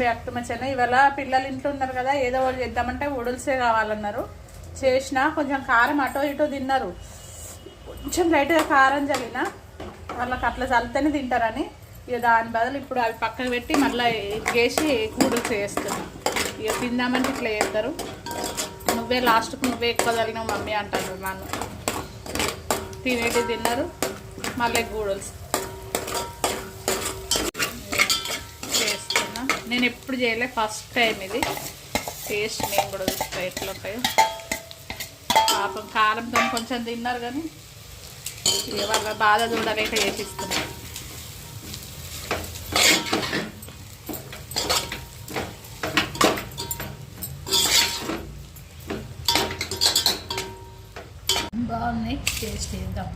Back to my channel. ఇవాళ పిల్లలు ఇంట్లో ఉన్నారు కదా, ఏదో ఒకటి చేద్దామంటే నూడిల్సే కావాలన్నారు. చేసిన కొంచెం కారం అటో ఇటో తిన్నారు. కొంచెం లైట్గా కారం చల్లిన వాళ్ళకి అట్లా చల్లితేనే తింటారని ఇక దాని బదులు ఇప్పుడు అవి పక్కన పెట్టి మళ్ళీ వేసి నూడిల్స్ చేస్తున్నాను. ఇక తిందామంటే ఇట్లా చేస్తారు. నువ్వే లాస్ట్కు నువ్వే ఎక్కువ చల్లినావు మమ్మీ అంటారు. నన్ను తినేటి తిన్నారు. మళ్ళీ నూడిల్స్ చేస్తున్నా. నేను ఎప్పుడు చేయలే, ఫస్ట్ టైం ఇది. టేస్ట్ నేను కూడా చూస్తా ఎట్లా ఉంటాయో. పాపం కారంతో కొంచెం తిన్నారు కానీ వాళ్ళ బాధ చూడలేక చేపిస్తున్నా. బాగున్నాయి, టేస్ట్ చేద్దాం.